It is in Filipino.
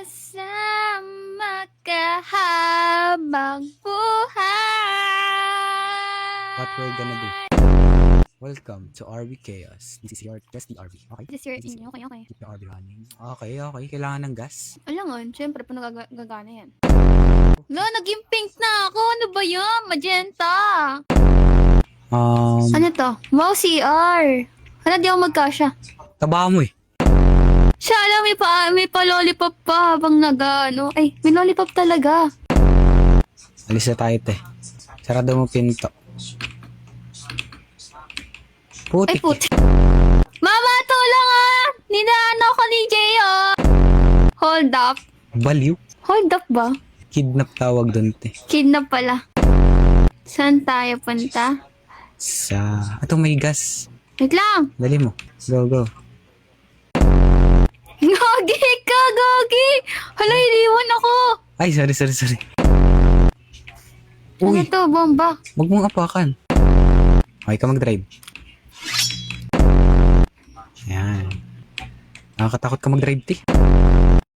Kasama ka habang buhay. What we're gonna do. Welcome to RB Chaos. This is your trusty RB. Okay? This is your okay. Keep the RB running. Okay. Kailangan ng gas. Alangan, syempre, panagagana yan. No, naging pink na ako. Ano ba yan? Magenta. Ano to? Wow, CR. Ano, di ako magkasya. Taba mo eh. Siya, alam, may pa lollipop pa habang nag-ano. Ay, may lollipop talaga. Alis na tayo, te. Sarado mo pinto. Ay, Putik. puti. Mama, tulong ah! Ninaano ko ni Jay, oh. Hold up. Baliw. Hold up ba? Kidnap tawag dun, te. Kidnap pala. Saan tayo punta? Ito may gas. Wait lang. Dali mo. Go. Gogi ka, Gogi! Hala, iniwan ako. Ay, sorry. Ano Uy, to, bomba? wag mong apakan. Okay ka mag-drive. Ayan. Nakakatakot ka mag-drive, te.